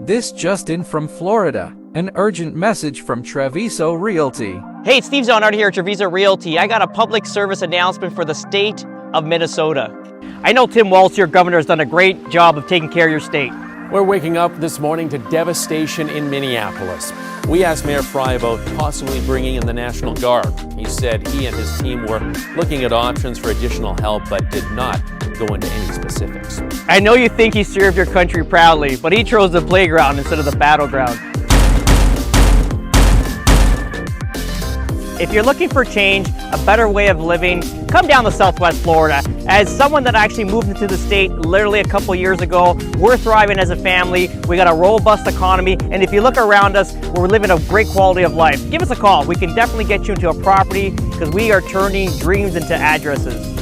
This just in from Florida. An urgent message from Treviso Realty. Hey, it's Steve Zonard here at Treviso Realty. I got a public service announcement for the state of Minnesota. I know Tim Walz, your governor, has done a great job of taking care of your state. We're waking up this morning to devastation in Minneapolis. We asked Mayor Fry about possibly bringing in the National Guard. He said he and his team were looking at options for additional help, but did not go into any specifics. I know you think he served your country proudly, but he chose the playground instead of the battleground. If you're looking for change, a better way of living, come down to Southwest Florida. As someone that actually moved into the state literally a couple years ago, we're thriving as a family. We got a robust economy, and if you look around us, we're living a great quality of life. Give us a call. We can definitely get you into a property because we are turning dreams into addresses.